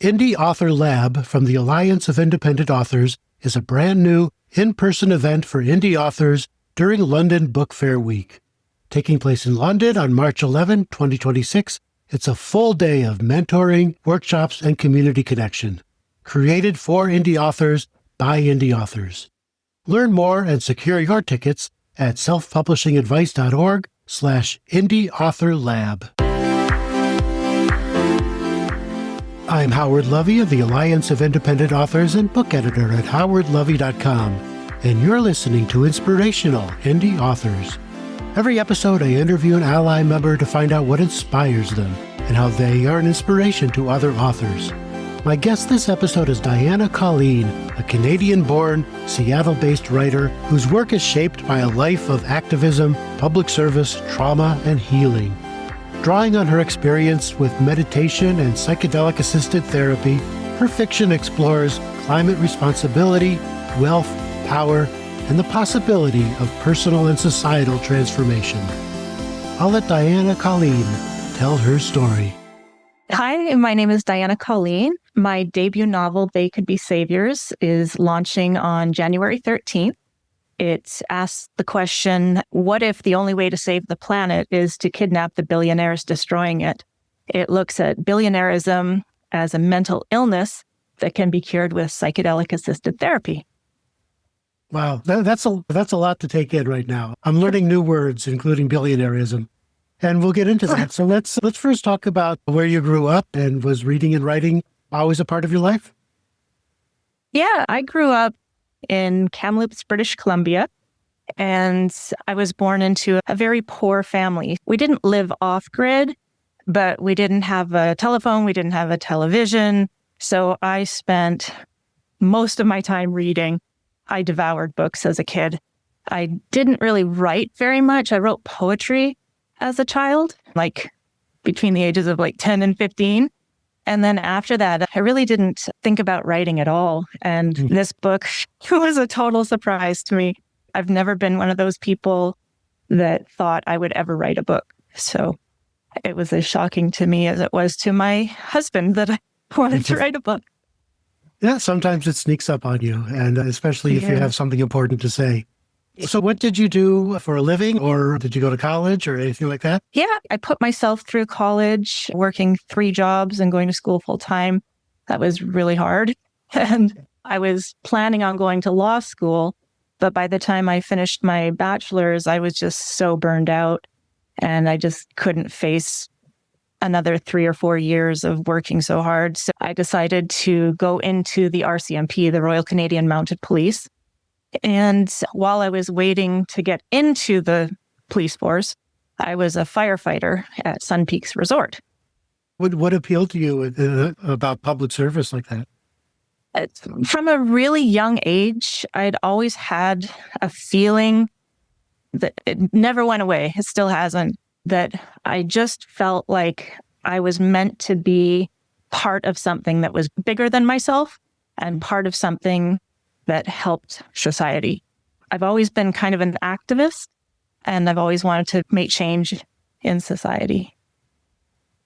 Indie Author Lab from the Alliance of Independent Authors is a brand new in-person event for indie authors during London Book Fair Week. Taking place in London on March 11, 2026, it's a full day of mentoring, workshops, and community connection. Created for indie authors by indie authors. Learn more and secure your tickets at selfpublishingadvice.org/indieauthorlab. I'm Howard Lovey of the Alliance of Independent Authors and book editor at howardlovey.com, and you're listening to Inspirational Indie Authors. Every episode, I interview an ally member to find out what inspires them and how they are an inspiration to other authors. My guest this episode is Diana Colleen, a Canadian-born, Seattle-based writer whose work is shaped by a life of activism, public service, trauma, and healing. Drawing on her experience with meditation and psychedelic-assisted therapy, her fiction explores climate responsibility, wealth, power, and the possibility of personal and societal transformation. I'll let Diana Colleen tell her story. Hi, my name is Diana Colleen. My debut novel, They Could Be Saviors, is launching on January 13th. It asks the question, what if the only way to save the planet is to kidnap the billionaires destroying it? It looks at billionairism as a mental illness that can be cured with psychedelic-assisted therapy. Wow, that's a lot to take in right now. I'm learning new words, including billionairism, and we'll get into that. So let's first talk about where you grew up, and was reading and writing always a part of your life? Yeah, I grew up in Kamloops, British Columbia, and I was born into a very poor family. We didn't live off-grid, but we didn't have a telephone, we didn't have a television, so I spent most of my time reading. I devoured books as a kid. I didn't really write very much. I wrote poetry as a child, like between the ages of 10 and 15. And then after that, I really didn't think about writing at all. And this book was a total surprise to me. I've never been one of those people that thought I would ever write a book. So it was as shocking to me as it was to my husband that I wanted to write a book. Yeah, sometimes it sneaks up on you, and especially if you have something important to say. So what did you do for a living, or did you go to college or anything like that? Yeah, I put myself through college, working 3 jobs and going to school full time. That was really hard. And I was planning on going to law school, but by the time I finished my bachelor's, I was just so burned out, and I just couldn't face another 3 or 4 years of working so hard. So I decided to go into the RCMP, the Royal Canadian Mounted Police. And while I was waiting to get into the police force, I was a firefighter at Sun Peaks Resort. What appealed to you about public service like that? From a really young age, I'd always had a feeling that it never went away. It still hasn't. That I just felt like I was meant to be part of something that was bigger than myself and part of something that helped society. I've always been kind of an activist, and I've always wanted to make change in society.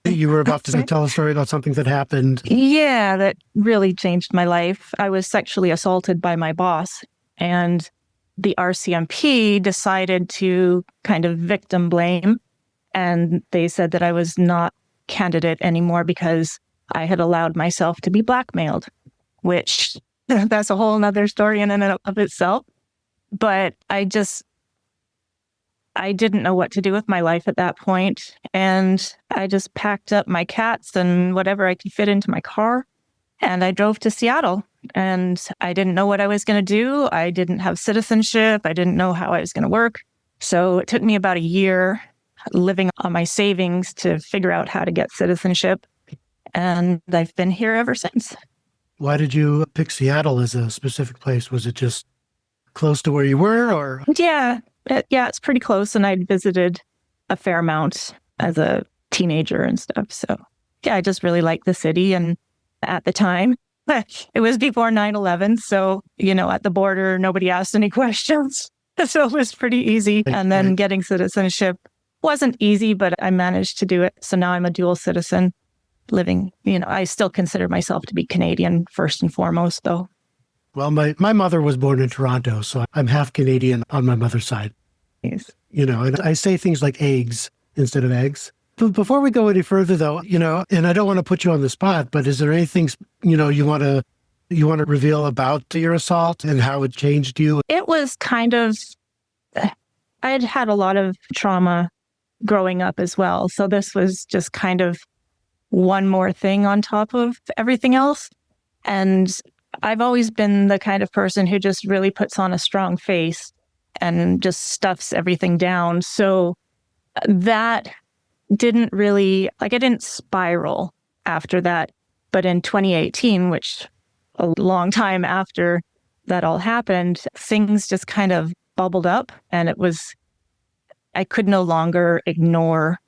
You were about to tell a story about something that happened. Yeah, that really changed my life. I was sexually assaulted by my boss, and the RCMP decided to kind of victim blame. And they said that I was not candidate anymore because I had allowed myself to be blackmailed, which that's a whole nother story in and of itself. But I didn't know what to do with my life at that point. And I just packed up my cats and whatever I could fit into my car. And I drove to Seattle. And I didn't know what I was going to do. I didn't have citizenship. I didn't know how I was going to work. So it took me about a year living on my savings to figure out how to get citizenship. And I've been here ever since. Why did you pick Seattle as a specific place? Was it just close to where you were, or? Yeah, it's pretty close. And I'd visited a fair amount as a teenager and stuff. So yeah, I just really liked the city. And at the time, it was before 9/11. So, at the border, nobody asked any questions. So it was pretty easy. And then getting citizenship wasn't easy, but I managed to do it. So now I'm a dual citizen. living, I still consider myself to be Canadian first and foremost, though. Well, my mother was born in Toronto, so I'm half Canadian on my mother's side. Yes. And I say things like eggs instead of eggs. But before we go any further, though, and I don't want to put you on the spot, but is there anything, you want to reveal about your assault and how it changed you? It was kind of, I had had a lot of trauma growing up as well. So this was just kind of one more thing on top of everything else. And I've always been the kind of person who just really puts on a strong face and just stuffs everything down. So that didn't really, I didn't spiral after that. But in 2018, which a long time after that all happened, things just kind of bubbled up, and I could no longer ignore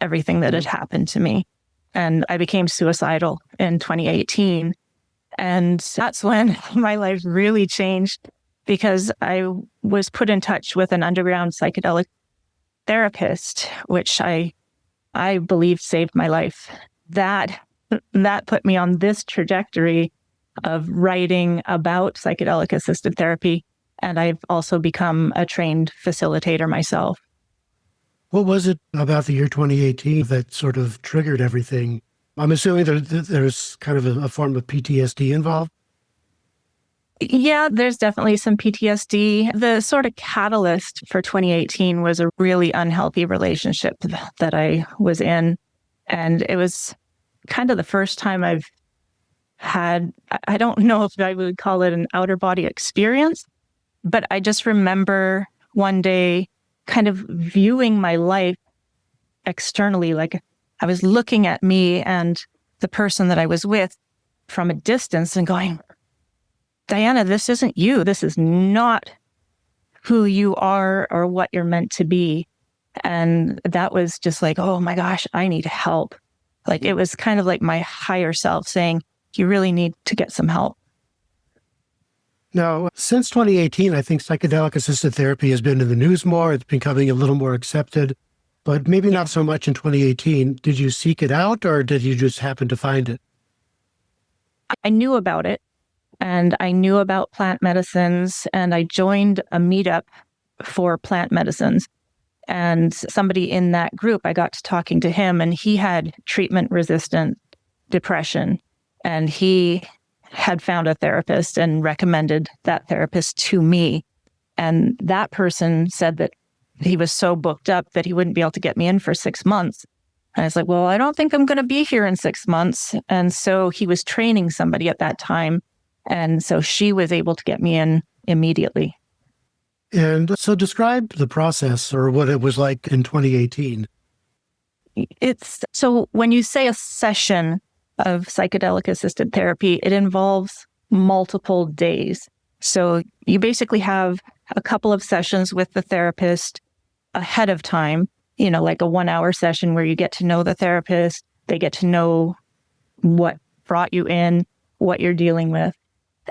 everything that had happened to me. And I became suicidal in 2018. And that's when my life really changed, because I was put in touch with an underground psychedelic therapist, which I believe saved my life. That put me on this trajectory of writing about psychedelic-assisted therapy. And I've also become a trained facilitator myself. What was it about the year 2018 that sort of triggered everything? I'm assuming there's kind of a form of PTSD involved. Yeah, there's definitely some PTSD. The sort of catalyst for 2018 was a really unhealthy relationship that I was in. And it was kind of the first time I've had, I don't know if I would call it an outer body experience, but I just remember one day kind of viewing my life externally, like I was looking at me and the person that I was with from a distance and going, Diana, this isn't you. This is not who you are or what you're meant to be. And that was just like, oh my gosh, I need help. Like it was kind of like my higher self saying, you really need to get some help. Now, since 2018, I think psychedelic-assisted therapy has been in the news more. It's becoming a little more accepted, but maybe not so much in 2018. Did you seek it out, or did you just happen to find it? I knew about it, and I knew about plant medicines, and I joined a meetup for plant medicines. And somebody in that group, I got to talking to him, and he had treatment-resistant depression, and he had found a therapist and recommended that therapist to me. And that person said that he was so booked up that he wouldn't be able to get me in for 6 months. And I was like, well, I don't think I'm going to be here in 6 months. And so he was training somebody at that time. And so she was able to get me in immediately. And so describe the process or what it was like in 2018. So when you say a session of psychedelic-assisted therapy, it involves multiple days. So you basically have a couple of sessions with the therapist ahead of time, like a 1-hour session where you get to know the therapist, they get to know what brought you in, what you're dealing with.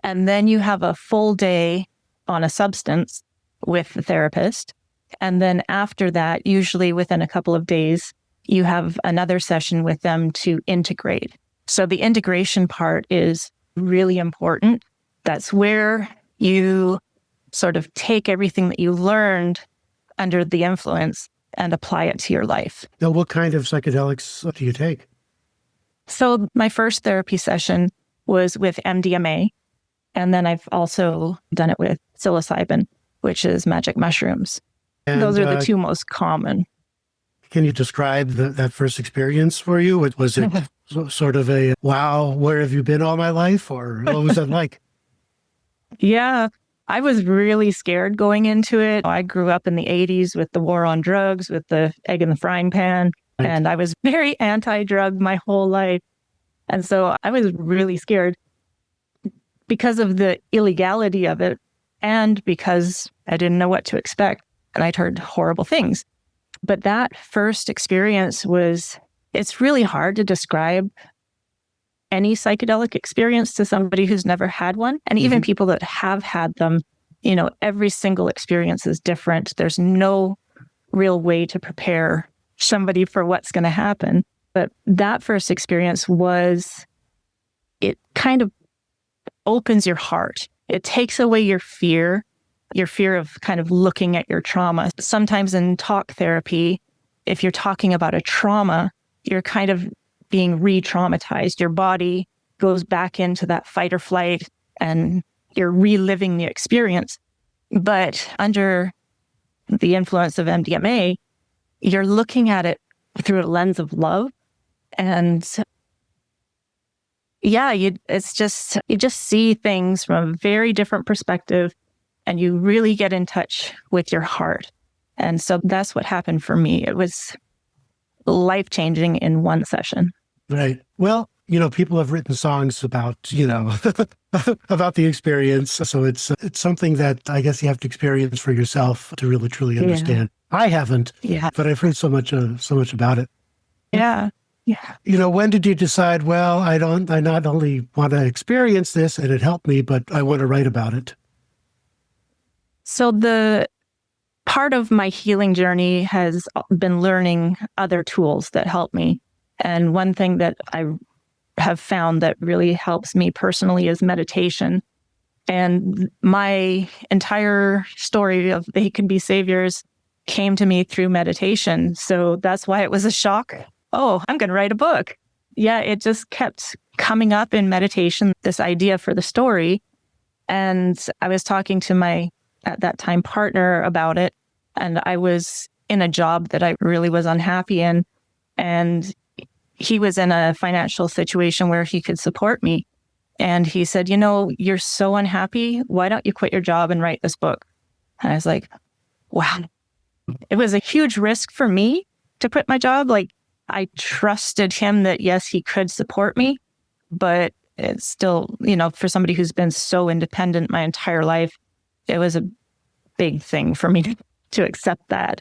And then you have a full day on a substance with the therapist. And then after that, usually within a couple of days, you have another session with them to integrate. So the integration part is really important. That's where you sort of take everything that you learned under the influence and apply it to your life. Now, what kind of psychedelics do you take? So my first therapy session was with MDMA. And then I've also done it with psilocybin, which is magic mushrooms. And those are the two most common. Can you describe that first experience for you? Was it sort of a, wow, where have you been all my life? Or what was that like? Yeah, I was really scared going into it. I grew up in the 80s with the war on drugs, with the egg in the frying pan. Right. And I was very anti-drug my whole life. And so I was really scared because of the illegality of it and because I didn't know what to expect. And I'd heard horrible things. But that first experience it's really hard to describe any psychedelic experience to somebody who's never had one. And even people that have had them, every single experience is different. There's no real way to prepare somebody for what's going to happen. But that first experience it kind of opens your heart. It takes away your fear of kind of looking at your trauma. Sometimes in talk therapy, if you're talking about a trauma, you're kind of being re-traumatized. Your body goes back into that fight or flight and you're reliving the experience. But under the influence of MDMA, you're looking at it through a lens of love. And yeah, you just see things from a very different perspective, and you really get in touch with your heart. And so that's what happened for me. It was life-changing in one session. Right. Well, people have written songs about, about the experience. So it's something that I guess you have to experience for yourself to really, truly understand. Yeah. I haven't, but I've heard so much about it. Yeah. Yeah. When did you decide, well, I not only want to experience this and it helped me, but I want to write about it? So the part of my healing journey has been learning other tools that help me. And one thing that I have found that really helps me personally is meditation. And my entire story of They Can Be Saviors came to me through meditation. So that's why it was a shock. Oh, I'm going to write a book. Yeah, it just kept coming up in meditation, this idea for the story. And I was talking to my, at that time, partner about it. And I was in a job that I really was unhappy in. And he was in a financial situation where he could support me. And he said, you're so unhappy. Why don't you quit your job and write this book? And I was like, wow. It was a huge risk for me to quit my job. Like, I trusted him that, yes, he could support me, but it's still, for somebody who's been so independent my entire life, it was a big thing for me to accept that.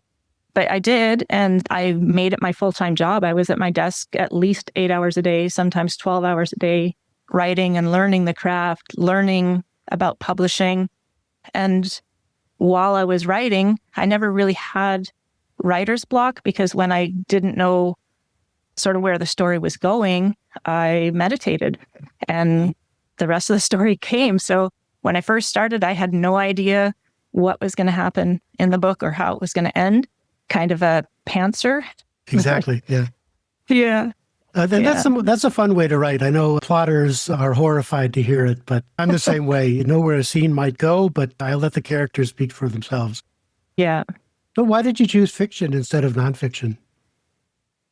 But I did, and I made it my full-time job. I was at my desk at least 8 hours a day, sometimes 12 hours a day, writing and learning the craft, learning about publishing. And while I was writing, I never really had writer's block, because when I didn't know sort of where the story was going, I meditated and the rest of the story came. So when I first started, I had no idea what was going to happen in the book or how it was going to end. Kind of a pantser. Exactly. Yeah. Yeah. That's a fun way to write. I know plotters are horrified to hear it, but I'm the same way. You know where a scene might go, but I let the characters speak for themselves. Yeah. So why did you choose fiction instead of nonfiction?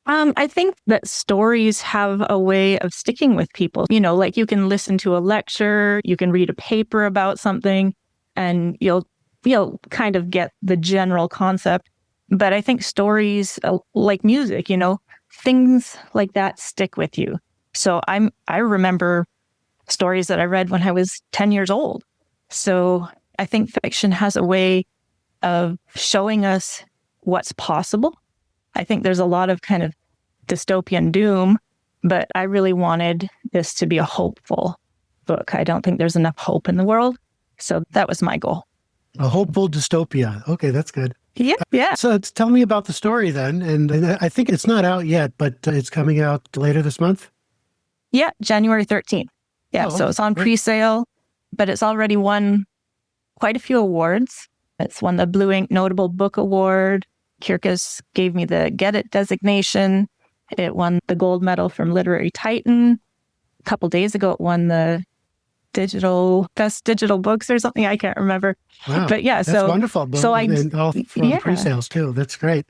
I think that stories have a way of sticking with people. Like you can listen to a lecture, you can read a paper about something, and you'll kind of get the general concept. But I think stories, like music, things like that stick with you. So I remember stories that I read when I was 10 years old. So I think fiction has a way of showing us what's possible. I think there's a lot of kind of dystopian doom, but I really wanted this to be a hopeful book. I don't think there's enough hope in the world. So that was my goal. A hopeful dystopia. Okay, that's good. Yeah. So tell me about the story then. And I think it's not out yet, but it's coming out later this month? Yeah, January 13th. Yeah, so it's on pre-sale, but it's already won quite a few awards. It's won the Blue Ink Notable Book Award. Kirkus gave me the Get It designation. It won the gold medal from Literary Titan. A couple days ago, it won the Best Digital Books or something. I can't remember. Wow, but yeah, that's wonderful. And all from pre-sales too. That's great.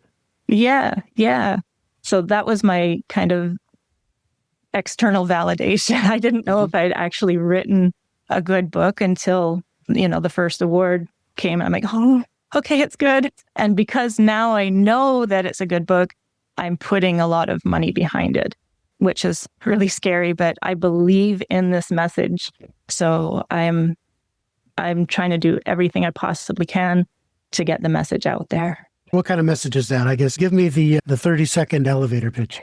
Yeah. So that was my kind of external validation. I didn't know if I'd actually written a good book until, the first award came. I'm like, oh, okay, it's good. And because now I know that it's a good book, I'm putting a lot of money behind it, which is really scary, but I believe in this message. So I'm trying to do everything I possibly can to get the message out there. What kind of message is that? I guess give me the 30-second elevator pitch.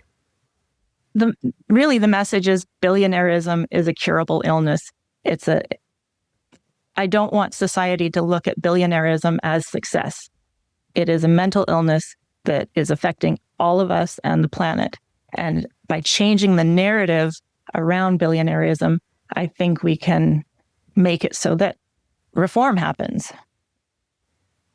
The message is billionairism is a curable illness. I don't want society to look at billionairism as success. It is a mental illness that is affecting all of us and the planet. And by changing the narrative around billionairism, I think we can make it so that reform happens.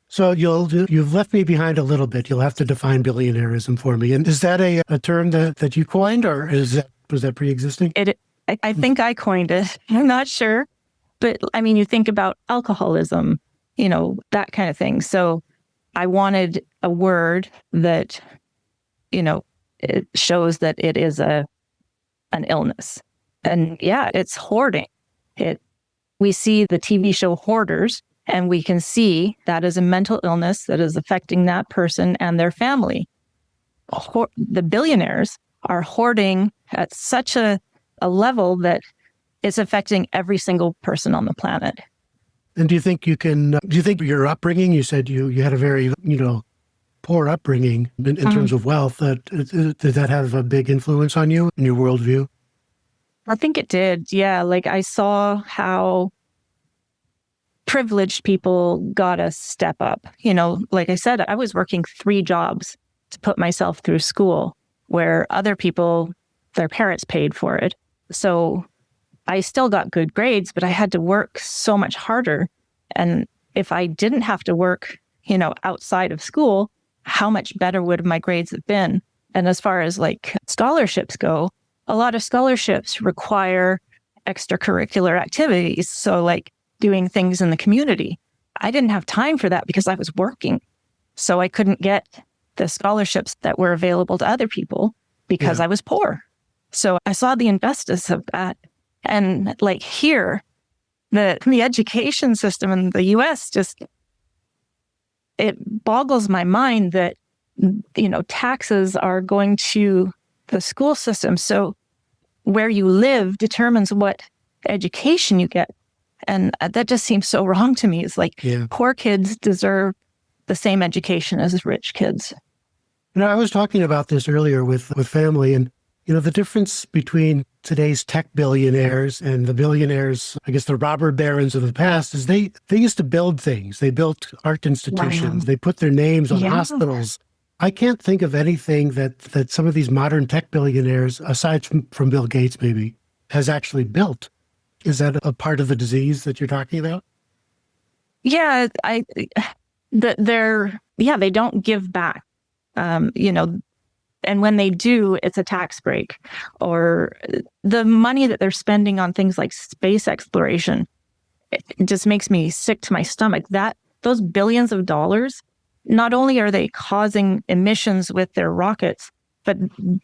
So you've left me behind a little bit. You'll have to define billionairism for me. And is that a term that you coined, or was that pre-existing? I think I coined it. I'm not sure. But I mean, you think about alcoholism, that kind of thing. So I wanted a word that, it shows that it is an illness. And yeah, it's hoarding. We see the TV show Hoarders, and we can see that is a mental illness that is affecting that person and their family. The billionaires are hoarding at such a level that it's affecting every single person on the planet. And do you think your upbringing, you said you had a very, poor upbringing in terms of wealth, did that have a big influence on you and your worldview? I think it did. Yeah. Like I saw how privileged people got to step up. Like I said, I was working 3 jobs to put myself through school where other people, their parents paid for it. So I still got good grades, but I had to work so much harder. And if I didn't have to work, outside of school, how much better would my grades have been? And as far as like scholarships go, a lot of scholarships require extracurricular activities. So like doing things in the community. I didn't have time for that because I was working. So I couldn't get the scholarships that were available to other people because I was poor. So I saw the injustice of that. And like here, the education system in the US it boggles my mind that, taxes are going to the school system. So where you live determines what education you get. And that just seems so wrong to me. It's like poor kids deserve the same education as rich kids. I was talking about this earlier with family, and the difference between today's tech billionaires and the billionaires, I guess the robber barons of the past, is they used to build things. They built art institutions. Wow. They put their names on hospitals. I can't think of anything that some of these modern tech billionaires, aside from Bill Gates maybe, has actually built. Is that a part of the disease that you're talking about? Yeah, they don't give back. And when they do, it's a tax break, or the money that they're spending on things like space exploration. It just makes me sick to my stomach. Those billions of dollars, not only are they causing emissions with their rockets, but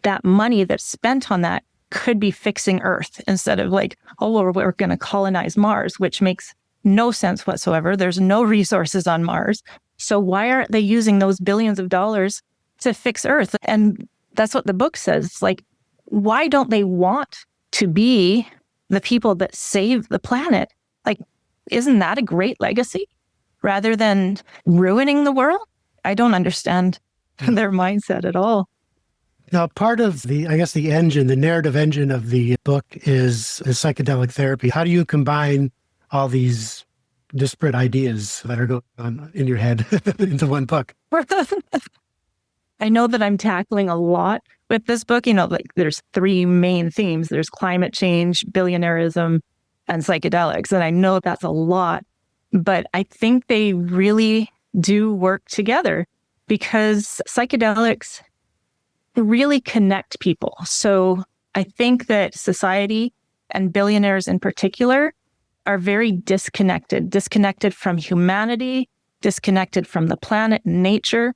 that money that's spent on that could be fixing Earth instead of like, we're going to colonize Mars, which makes no sense whatsoever. There's no resources on Mars. So why aren't they using those billions of dollars to fix Earth? And that's what the book says. It's like, why don't they want to be the people that save the planet? Like, isn't that a great legacy rather than ruining the world? I don't understand their mindset at all. Now, part of the narrative engine of the book is psychedelic therapy. How do you combine all these disparate ideas that are going on in your head into one book? I know that I'm tackling a lot with this book. Like there's 3 main themes. There's climate change, billionairism, and psychedelics. And I know that's a lot, but I think they really do work together because psychedelics really connect people. So I think that society and billionaires in particular are very disconnected from humanity, disconnected from the planet and nature.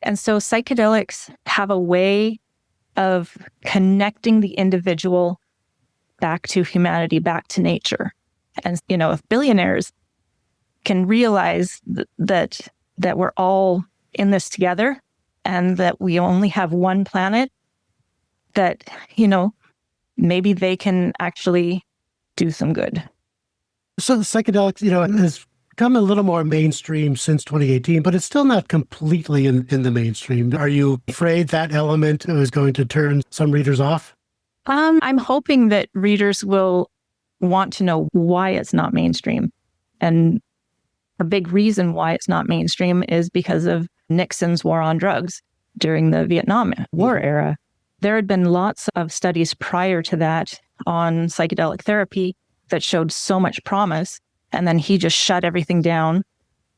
And so psychedelics have a way of connecting the individual back to humanity, back to nature. And, if billionaires can realize that we're all in this together and that we only have one planet, that, maybe they can actually do some good. So psychedelics, has become a little more mainstream since 2018, but it's still not completely in the mainstream. Are you afraid that element is going to turn some readers off? I'm hoping that readers will want to know why it's not mainstream. And a big reason why it's not mainstream is because of Nixon's war on drugs during the Vietnam War era. There had been lots of studies prior to that on psychedelic therapy that showed so much promise. And then he just shut everything down.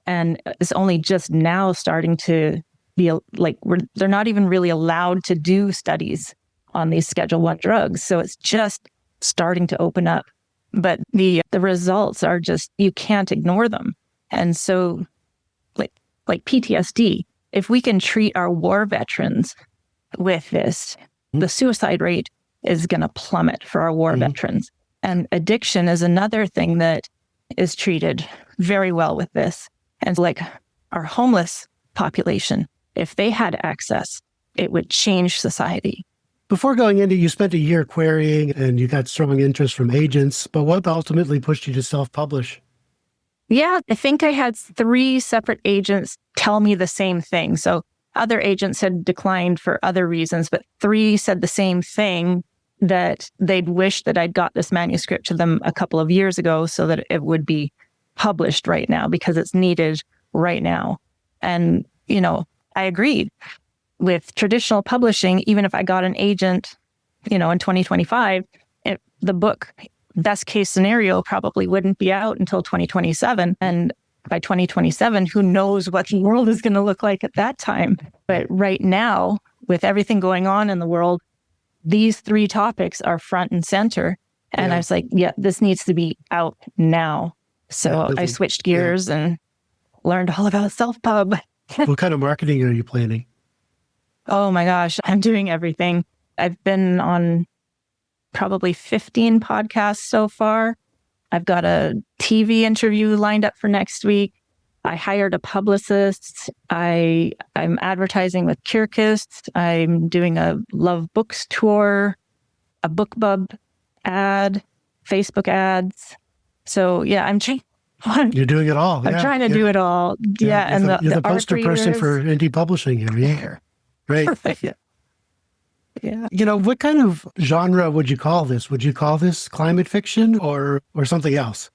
And it's only just now starting to be like, they're not even really allowed to do studies on these Schedule I drugs. So it's just starting to open up. But the results are just, you can't ignore them. And so like PTSD, if we can treat our war veterans with this, the suicide rate is going to plummet for our war veterans. And addiction is another thing that is treated very well with this. And like our homeless population, if they had access, it would change society. Before going into, you spent a year querying and you got strong interest from agents, but what ultimately pushed you to self-publish? Yeah, I think I had 3 separate agents tell me the same thing. So other agents had declined for other reasons, but 3 said the same thing, that they'd wish that I'd got this manuscript to them a couple of years ago so that it would be published right now because it's needed right now. And, I agreed. With traditional publishing, even if I got an agent, in 2025, the book, best case scenario, probably wouldn't be out until 2027. And by 2027, who knows what the world is going to look like at that time. But right now, with everything going on in the world, these 3 topics are front and center. And I was like, this needs to be out now. So I switched gears and learned all about self-pub. What kind of marketing are you planning? Oh my gosh, I'm doing everything. I've been on probably 15 podcasts so far. I've got a TV interview lined up for next week. I hired a publicist. I'm advertising with Kyrgyz. I'm doing a Love Books tour, a BookBub ad, Facebook ads. So I'm You're doing it all. I'm trying to do it all. Yeah, and you're the poster person for indie publishing here. Yeah, great. Perfect. Yeah. What kind of genre would you call this? Would you call this climate fiction or something else?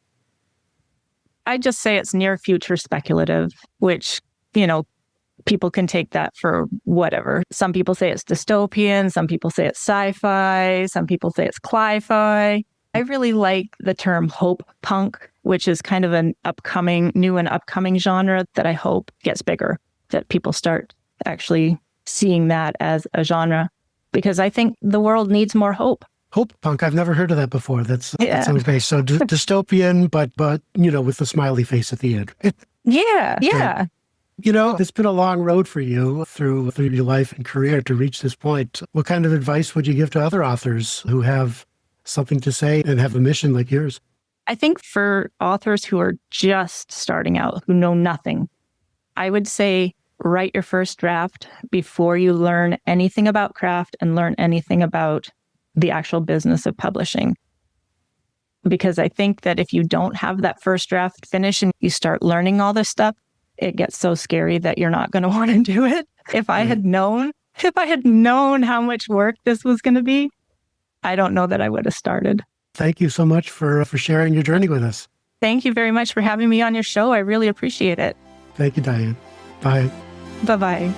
I just say it's near future speculative, which, people can take that for whatever. Some people say it's dystopian. Some people say it's sci-fi. Some people say it's cli-fi. I really like the term hope punk, which is kind of an new and upcoming genre that I hope gets bigger, that people start actually seeing that as a genre, because I think the world needs more hope. Hope punk. I've never heard of that before. That sounds great. So dystopian, but with the smiley face at the end. Yeah. It's been a long road for you through your life and career to reach this point. What kind of advice would you give to other authors who have something to say and have a mission like yours? I think for authors who are just starting out, who know nothing, I would say write your first draft before you learn anything about craft and learn anything about the actual business of publishing. Because I think that if you don't have that first draft finished and you start learning all this stuff, it gets so scary that you're not going to want to do it. If I had known how much work this was going to be, I don't know that I would have started. Thank you so much for sharing your journey with us. Thank you very much for having me on your show. I really appreciate it. Thank you, Diane. Bye. Bye-bye.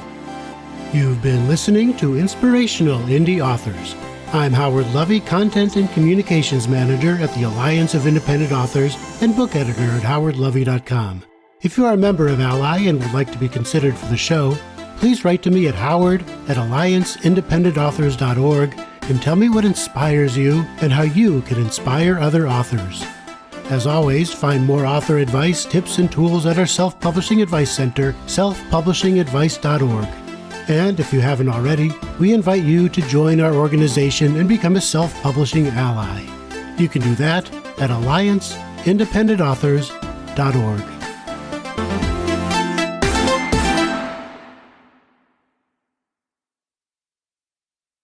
You've been listening to Inspirational Indie Authors. I'm Howard Lovey, Content and Communications Manager at the Alliance of Independent Authors and book editor at howardlovey.com. If you are a member of Ally and would like to be considered for the show, please write to me at howard@allianceindependentauthors.org and tell me what inspires you and how you can inspire other authors. As always, find more author advice, tips, and tools at our Self-Publishing Advice Center, selfpublishingadvice.org. And if you haven't already, we invite you to join our organization and become a self-publishing ally. You can do that at allianceindependentauthors.org.